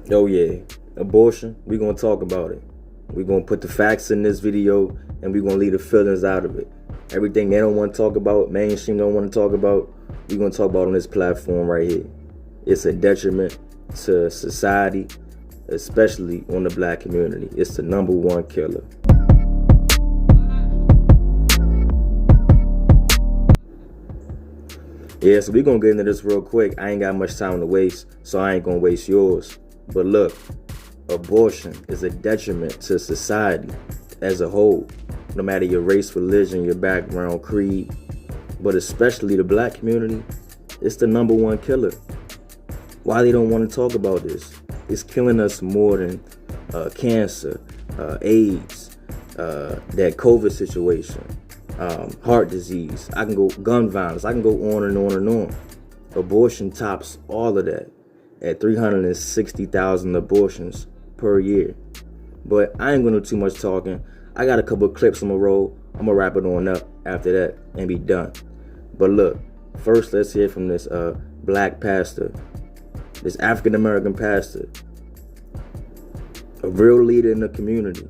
Oh yeah, abortion, we're going to talk about it. We're going to put the facts in this video and we're going to leave the feelings out of it. Everything they don't want to talk about, mainstream don't want to talk about, we're going to talk about on this platform right here. It's a detriment to society, especially on the black community. It's the #1 killer. Yeah, so we're going to get into this real quick. I ain't got much time to waste, so I ain't going to waste yours. But look, abortion is a detriment to society as a whole, no matter your race, religion, your background, creed, but especially the black community. It's the #1 killer. Why they don't want to talk about this? It's killing us more than cancer, AIDS, that COVID situation, heart disease. I can go gun violence. I can go on and on and on. Abortion tops all of that at 360,000 abortions per year. But I ain't gonna do too much talking. I got a couple of clips I'm gonna roll. I'm gonna wrap it on up after that and be done. But look, first let's hear from this black pastor, this African American pastor, a real leader in the community.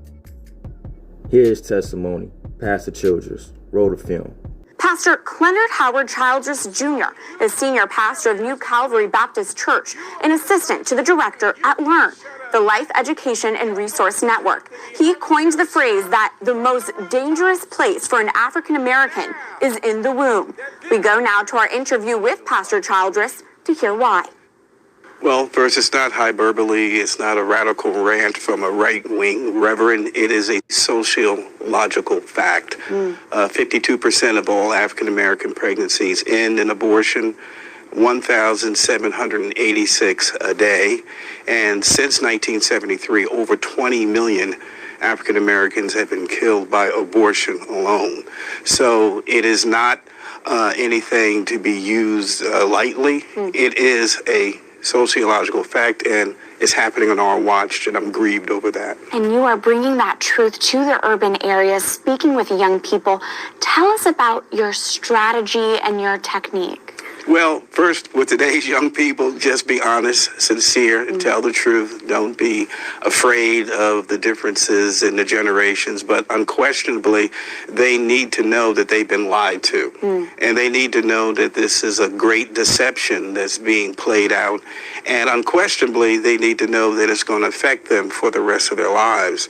Here's testimony. Pastor Childress. Roll the film. Pastor Cleonard Howard Childress Jr. is senior pastor of New Calvary Baptist Church and assistant to the director at LEARN, the Life Education and Resource Network. He coined the phrase that the most dangerous place for an African American is in the womb. We go now to our interview with Pastor Childress to hear why. Well, first, it's not hyperbole. It's not a radical rant from a right-wing reverend. It is a sociological fact. 52% of all African-American pregnancies end in abortion, 1,786 a day. And since 1973, over 20 million African-Americans have been killed by abortion alone. So it is not anything to be used lightly. It is a sociological fact, and it's happening on our watch, and I'm grieved over that. And you are bringing that truth to the urban areas, speaking with young people. Tell us about your strategy and your technique. Well, first, with today's young people, just be honest, sincere, and tell the truth. Don't be afraid of the differences in the generations, but unquestionably, they need to know that they've been lied to. And they need to know that this is a great deception that's being played out. And unquestionably, they need to know that it's going to affect them for the rest of their lives.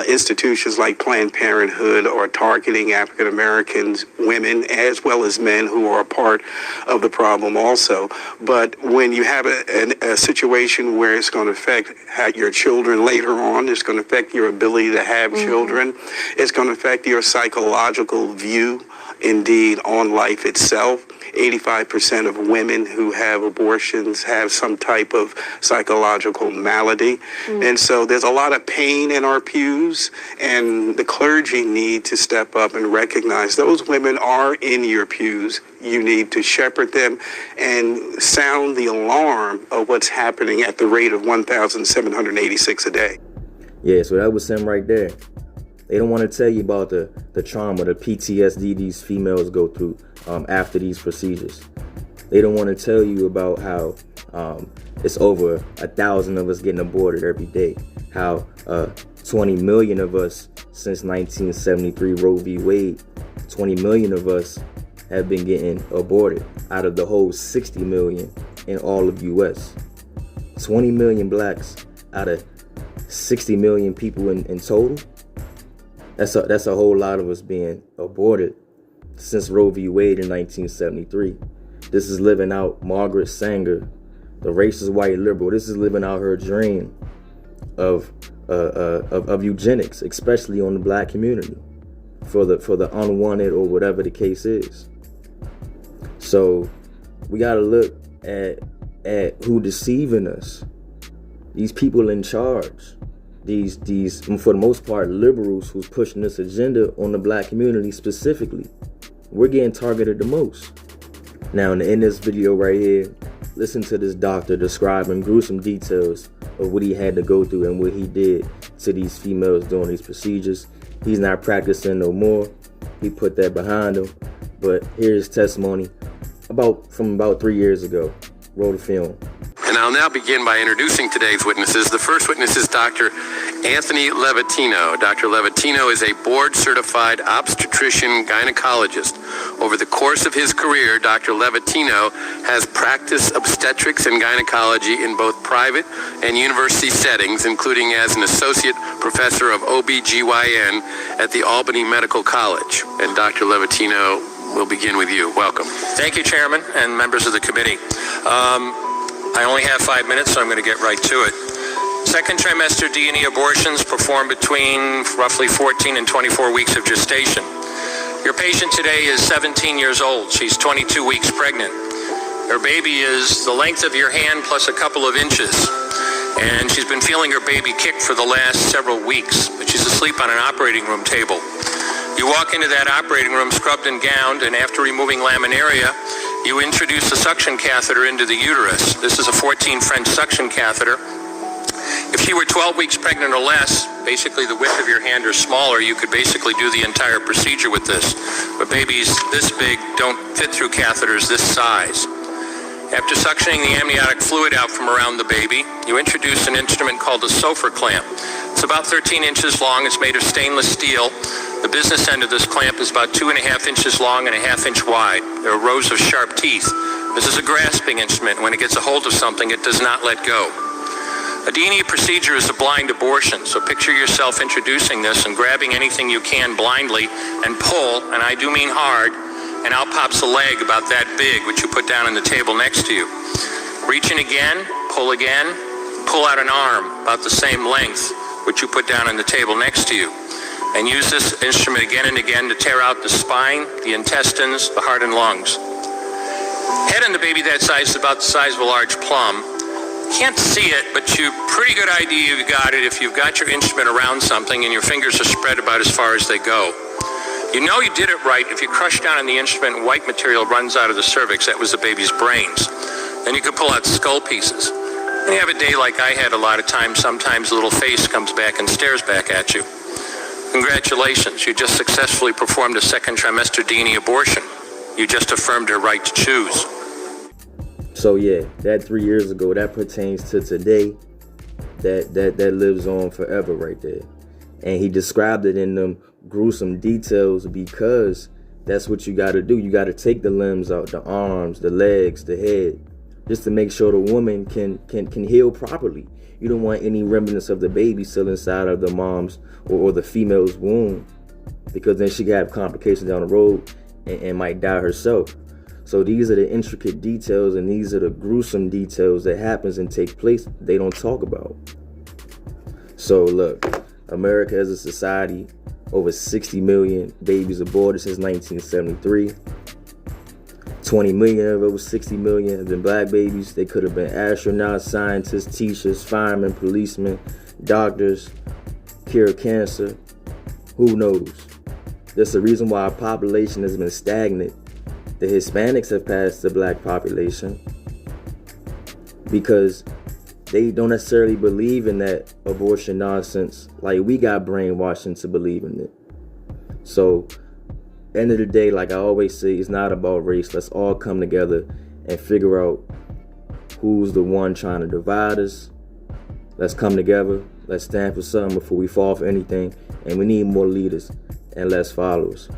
Institutions like Planned Parenthood are targeting African Americans, women, as well as men who are a part of the problem also. But when you have a situation where it's going to affect your children later on, it's going to affect your ability to have children, it's going to affect your psychological view, indeed, on life itself. 85% of women who have abortions have some type of psychological malady. And so there's a lot of pain in our pews, and the clergy need to step up and recognize those women are in your pews. You need to shepherd them and sound the alarm of what's happening at the rate of 1,786 a day. Yeah, so that was him right there. They don't want to tell you about the trauma, the PTSD these females go through after these procedures. They don't want to tell you about how it's over 1,000 of us getting aborted every day. How 20 million of us since 1973 Roe v. Wade, 20 million of us have been getting aborted out of the whole 60 million in all of U.S. 20 million blacks out of 60 million people in total. That's a whole lot of us being aborted since Roe v. Wade in 1973. This is living out Margaret Sanger, the racist white liberal. This is living out her dream of eugenics, especially on the black community, for the unwanted or whatever the case is. So we gotta look at who deceiving us. These people in charge. These for the most part liberals who's pushing this agenda on the black community specifically. We're getting targeted the most. Now in this video right here, listen to this doctor describing gruesome details of what he had to go through and what he did to these females during these procedures. He's not practicing no more. He put that behind him. But here's testimony from about 3 years ago. Roll the film. And I'll now begin by introducing today's witnesses. The first witness is Dr. Anthony Levatino. Dr. Levatino is a board-certified obstetrician gynecologist. Over the course of his career, Dr. Levatino has practiced obstetrics and gynecology in both private and university settings, including as an associate professor of OBGYN at the Albany Medical College. And Dr. Levatino, we'll begin with you. Welcome. Thank you, Chairman and members of the committee. I only have 5 minutes, so I'm going to get right to it. Second trimester D&E abortions performed between roughly 14 and 24 weeks of gestation. Your patient today is 17 years old. She's 22 weeks pregnant. Her baby is the length of your hand plus a couple of inches. And she's been feeling her baby kick for the last several weeks, but she's asleep on an operating room table. You walk into that operating room scrubbed and gowned, and after removing laminaria, you introduce a suction catheter into the uterus. This is a 14 French suction catheter. If she were 12 weeks pregnant or less, basically the width of your hand or smaller, you could basically do the entire procedure with this. But babies this big don't fit through catheters this size. After suctioning the amniotic fluid out from around the baby, you introduce an instrument called a Sofer clamp. It's about 13 inches long. It's made of stainless steel. The business end of this clamp is about 2.5 inches long and 1/2 inch wide. There are rows of sharp teeth. This is a grasping instrument. When it gets a hold of something, it does not let go. A D&E procedure is a blind abortion, so picture yourself introducing this and grabbing anything you can blindly and pull, and I do mean hard, and out pops a leg about that big, which you put down on the table next to you. Reach in again, pull out an arm about the same length, which you put down on the table next to you. And use this instrument again and again to tear out the spine, the intestines, the heart and lungs. Head on the baby that size is about the size of a large plum. Can't see it, but you pretty good idea you've got it if you've got your instrument around something and your fingers are spread about as far as they go. You know you did it right if you crush down on the instrument and white material runs out of the cervix. That was the baby's brains. Then you could pull out skull pieces. And you have a day like I had a lot of times. Sometimes the little face comes back and stares back at you. Congratulations, you just successfully performed a second trimester D&E abortion. You just affirmed her right to choose. So yeah, that 3 years ago, that pertains to today. That lives on forever right there. And he described it in them gruesome details because that's what you got to do. You got to take the limbs out, the arms, the legs, the head, just to make sure the woman can heal properly. You don't want any remnants of the baby still inside of the mom's or the female's womb, because then she could have complications down the road and might die herself. So these are the intricate details, and these are the gruesome details that happens and take place they don't talk about. So look, America as a society, over 60 million babies aborted since 1973. 20 million of those 60 million have been black babies. They could have been astronauts, scientists, teachers, firemen, policemen, doctors, cure cancer. Who knows? That's the reason why our population has been stagnant. The Hispanics have passed the black population because they don't necessarily believe in that abortion nonsense like we got brainwashed into believing it. So, end of the day, like I always say, it's not about race. Let's all come together and figure out who's the one trying to divide us. Let's come together. Let's stand for something before we fall for anything. And we need more leaders and less followers.